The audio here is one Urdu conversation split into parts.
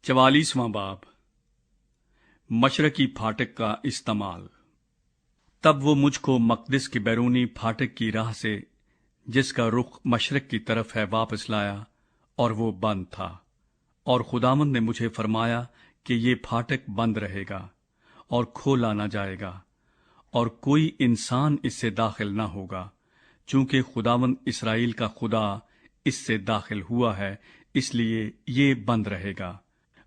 44واں باب مشرقی پھاٹک کا استعمال۔ تب وہ مجھ کو مقدس کے بیرونی پھاٹک کی راہ سے، جس کا رخ مشرق کی طرف ہے، واپس لایا، اور وہ بند تھا۔ اور خداوند نے مجھے فرمایا کہ یہ پھاٹک بند رہے گا اور کھولا نہ جائے گا، اور کوئی انسان اس سے داخل نہ ہوگا، چونکہ خداوند اسرائیل کا خدا اس سے داخل ہوا ہے، اس لیے یہ بند رہے گا۔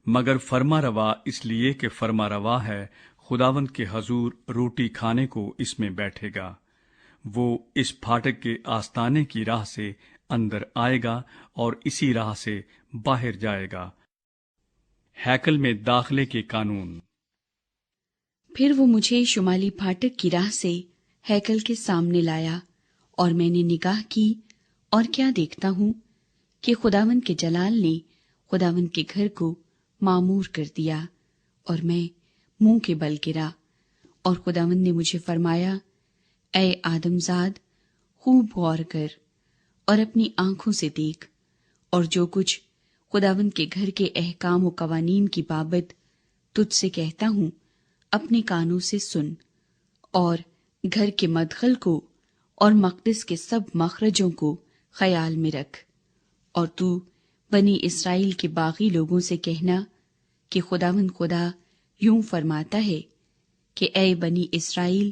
مگر فرما روا اس لیے کہ فرما روا ہے، خداوند کے حضور روٹی کھانے کو اس میں بیٹھے گا۔ وہ اس پھاٹک کے آستانے کی راہ سے اندر آئے گا اور اسی راہ سے باہر جائے گا۔ ہیکل میں داخلے کے قانون۔ پھر وہ مجھے شمالی پھاٹک کی راہ سے ہیکل کے سامنے لایا، اور میں نے نگاہ کی، اور کیا دیکھتا ہوں کہ خداوند کے جلال نے خداوند کے گھر کو معمور کر دیا، اور میں منہ کے بل گرا۔ اور خداوند نے مجھے فرمایا، اے آدم زاد، خوب غور کر اور اپنی آنکھوں سے دیکھ، اور جو کچھ خداوند کے گھر کے احکام و قوانین کی بابت تجھ سے کہتا ہوں، اپنے کانوں سے سن، اور گھر کے مدخل کو اور مقدس کے سب مخرجوں کو خیال میں رکھ۔ اور تو بنی اسرائیل کے باقی لوگوں سے کہنا کہ خداوند خدا یوں فرماتا ہے کہ اے بنی اسرائیل،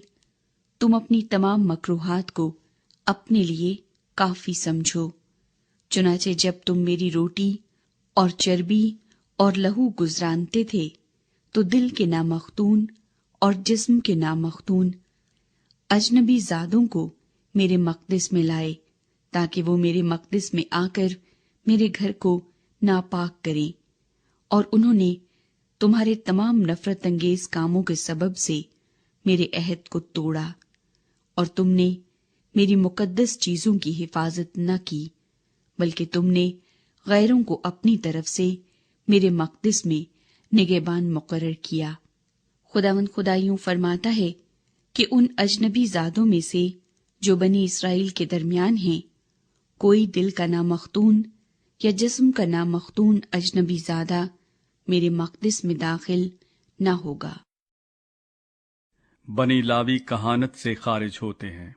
تم اپنی تمام مکروہات کو اپنے لیے کافی سمجھو۔ چنانچہ جب تم میری روٹی اور چربی اور لہو گزرانتے تھے، تو دل کے نامختون اور جسم کے نامختون اجنبی زادوں کو میرے مقدس میں لائے، تاکہ وہ میرے مقدس میں آ کر میرے گھر کو ناپاک کریں۔ اور انہوں نے تمہارے تمام نفرت انگیز کاموں کے سبب سے میرے عہد کو توڑا، اور تم نے میری مقدس چیزوں کی حفاظت نہ کی، بلکہ تم نے غیروں کو اپنی طرف سے میرے مقدس میں نگہبان مقرر کیا۔ خداوند خدا یوں فرماتا ہے کہ ان اجنبی زادوں میں سے جو بنی اسرائیل کے درمیان ہیں، کوئی دل کا نامختون یا جسم کا نامختون اجنبی زادہ میرے مقدس میں داخل نہ ہوگا۔ بنی لاوی کہانت سے خارج ہوتے ہیں،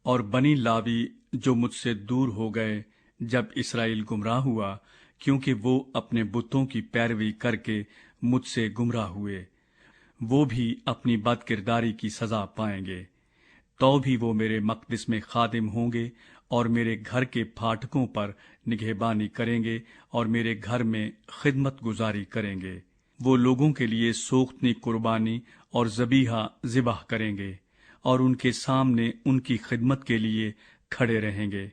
اور بنی لاوی جو مجھ سے دور ہو گئے جب اسرائیل گمراہ ہوا، کیونکہ وہ اپنے بتوں کی پیروی کر کے مجھ سے گمراہ ہوئے، وہ بھی اپنی بد کرداری کی سزا پائیں گے۔ تو بھی وہ میرے مقدس میں خادم ہوں گے، اور میرے گھر کے پھاٹکوں پر نگہبانی کریں گے، اور میرے گھر میں خدمت گزاری کریں گے۔ وہ لوگوں کے لیے سوختنی قربانی اور ذبیحہ ذبح کریں گے، اور ان کے سامنے ان کی خدمت کے لیے کھڑے رہیں گے۔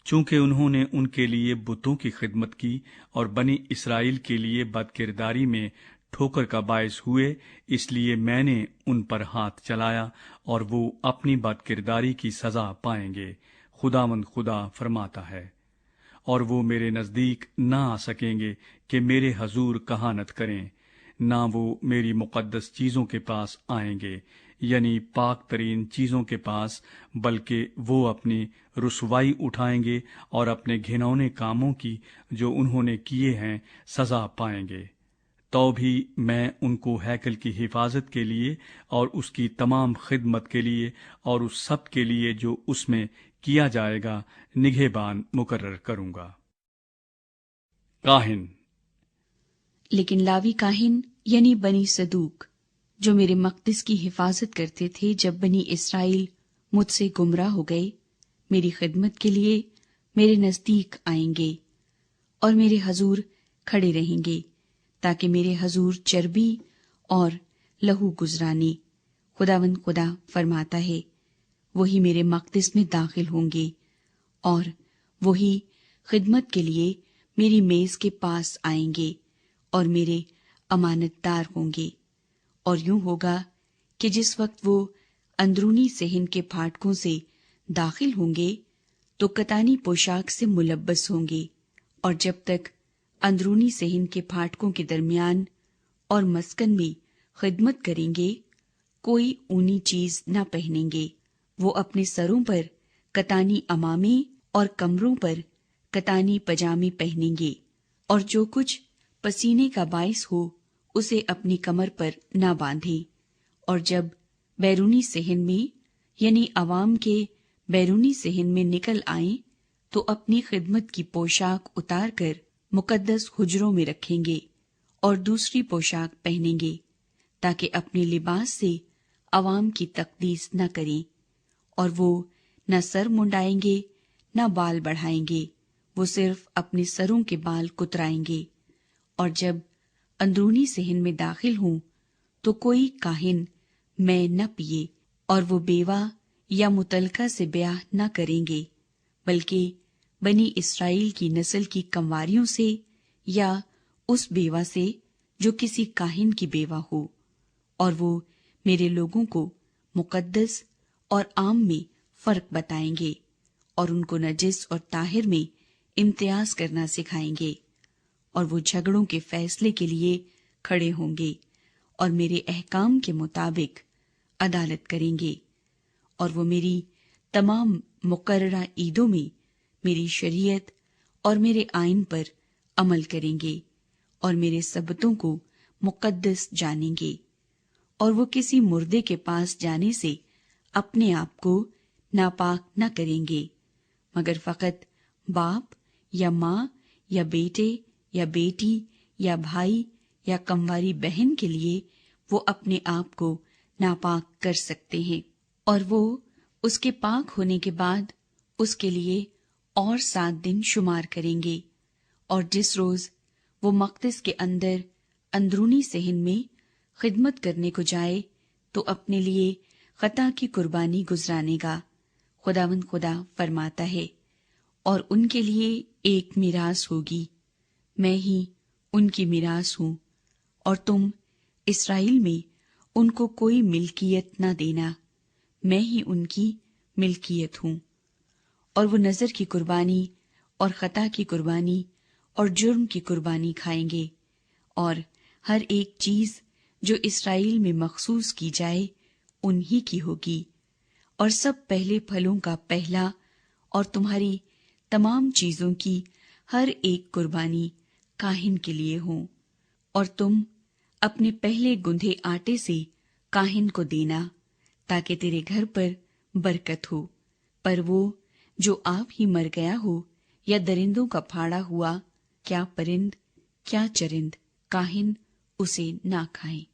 چونکہ انہوں نے ان کے لیے بتوں کی خدمت کی اور بنی اسرائیل کے لیے بد کرداری میں ٹھوکر کا باعث ہوئے، اس لیے میں نے ان پر ہاتھ چلایا، اور وہ اپنی بد کرداری کی سزا پائیں گے، خداوند خدا فرماتا ہے۔ اور وہ میرے نزدیک نہ آ سکیں گے کہ میرے حضور کہانت کریں، نہ وہ میری مقدس چیزوں کے پاس آئیں گے، یعنی پاک ترین چیزوں کے پاس، بلکہ وہ اپنی رسوائی اٹھائیں گے اور اپنے گھنونے کاموں کی جو انہوں نے کیے ہیں سزا پائیں گے۔ تو بھی میں ان کو ہیکل کی حفاظت کے لیے اور اس کی تمام خدمت کے لیے اور اس سب کے لیے جو اس میں کیا جائے گا نگہبان مقرر کروں گا۔ کاہن۔ لیکن لاوی کاہن یعنی بنی صدوق، جو میرے مقدس کی حفاظت کرتے تھے جب بنی اسرائیل مجھ سے گمراہ ہو گئے، میری خدمت کے لیے میرے نزدیک آئیں گے اور میرے حضور کھڑے رہیں گے، تاکہ میرے حضور چربی اور لہو گزرانے۔ خداوند خدا فرماتا ہے، وہی میرے مقدس میں داخل ہوں گے، اور وہی خدمت کے لیے میری میز کے پاس آئیں گے اور میرے امانت دار ہوں گے۔ اور یوں ہوگا کہ جس وقت وہ اندرونی صحن کے پھاٹکوں سے داخل ہوں گے تو کتانی پوشاک سے ملبس ہوں گے، اور جب تک اندرونی صحن کے پھاٹکوں کے درمیان اور مسکن میں خدمت کریں گے، کوئی اونی چیز نہ پہنیں گے۔ وہ اپنے سروں پر کتانی عمامے اور کمروں پر کتانی پجامے پہنیں گے، اور جو کچھ پسینے کا باعث ہو اسے اپنی کمر پر نہ باندھے، اور جب بیرونی صحن میں یعنی عوام کے بیرونی صحن میں نکل آئیں تو اپنی خدمت کی پوشاک اتار کر مقدس حجروں میں رکھیں گے اور دوسری پوشاک پہنیں گے، تاکہ اپنے لباس سے عوام کی تقدیس نہ کریں، اور وہ نہ سر منڈائیں گے نہ بال بڑھائیں گے، وہ صرف اپنے سروں کے بال کترائیں گے۔ اور جب اندرونی صحن میں داخل ہوں تو کوئی کاہن میں نہ پیے، اور وہ بیوہ یا متعلقہ سے بیاہ نہ کریں گے، بلکہ بنی اسرائیل کی نسل کی کنواریوں سے یا اس بیوہ سے جو کسی کاہن کی بیوہ ہو، اور وہ میرے لوگوں کو مقدس اور عام میں فرق بتائیں گے، اور ان کو نجس اور طاہر میں امتیاز کرنا سکھائیں گے، اور وہ جھگڑوں کے فیصلے کے لیے کھڑے ہوں گے اور میرے احکام کے مطابق عدالت کریں گے، اور وہ میری تمام مقررہ عیدوں میں میری شریعت اور میرے آئین پر عمل کریں گے اور میرے سبتوں کو مقدس جانیں گے، اور وہ کسی مردے کے پاس جانے سے اپنے آپ کو ناپاک نہ کریں گے، مگر فقط باپ یا ماں یا بیٹے یا بیٹی یا بھائی یا کمواری بہن کے لیے وہ اپنے آپ کو ناپاک کر سکتے ہیں، اور وہ اس کے پاک ہونے کے بعد اس کے لیے اور 7 دن شمار کریں گے، اور جس روز وہ مقدس کے اندر اندرونی صحن میں خدمت کرنے کو جائے تو اپنے لیے خطا کی قربانی گزرانے گا۔ خداوند خدا فرماتا ہے، اور ان کے لیے ایک میراث ہوگی، میں ہی ان کی میراث ہوں، اور تم اسرائیل میں ان کو کوئی ملکیت نہ دینا، میں ہی ان کی ملکیت ہوں۔ اور وہ نذر کی قربانی اور خطا کی قربانی اور جرم کی قربانی کھائیں گے، اور ہر ایک چیز جو اسرائیل میں مخصوص کی جائے انہی کی ہوگی، اور سب پہلے پھلوں کا پہلا اور تمہاری تمام چیزوں کی ہر ایک قربانی کاہن کے لیے ہوں، اور تم اپنے پہلے گندھے آٹے سے کاہن کو دینا، تاکہ تیرے گھر پر برکت ہو۔ پر وہ جو آپ ہی مر گیا ہو یا درندوں کا پھاڑا ہوا، کیا پرند کیا چرند، کاہن اسے نہ کھائیں۔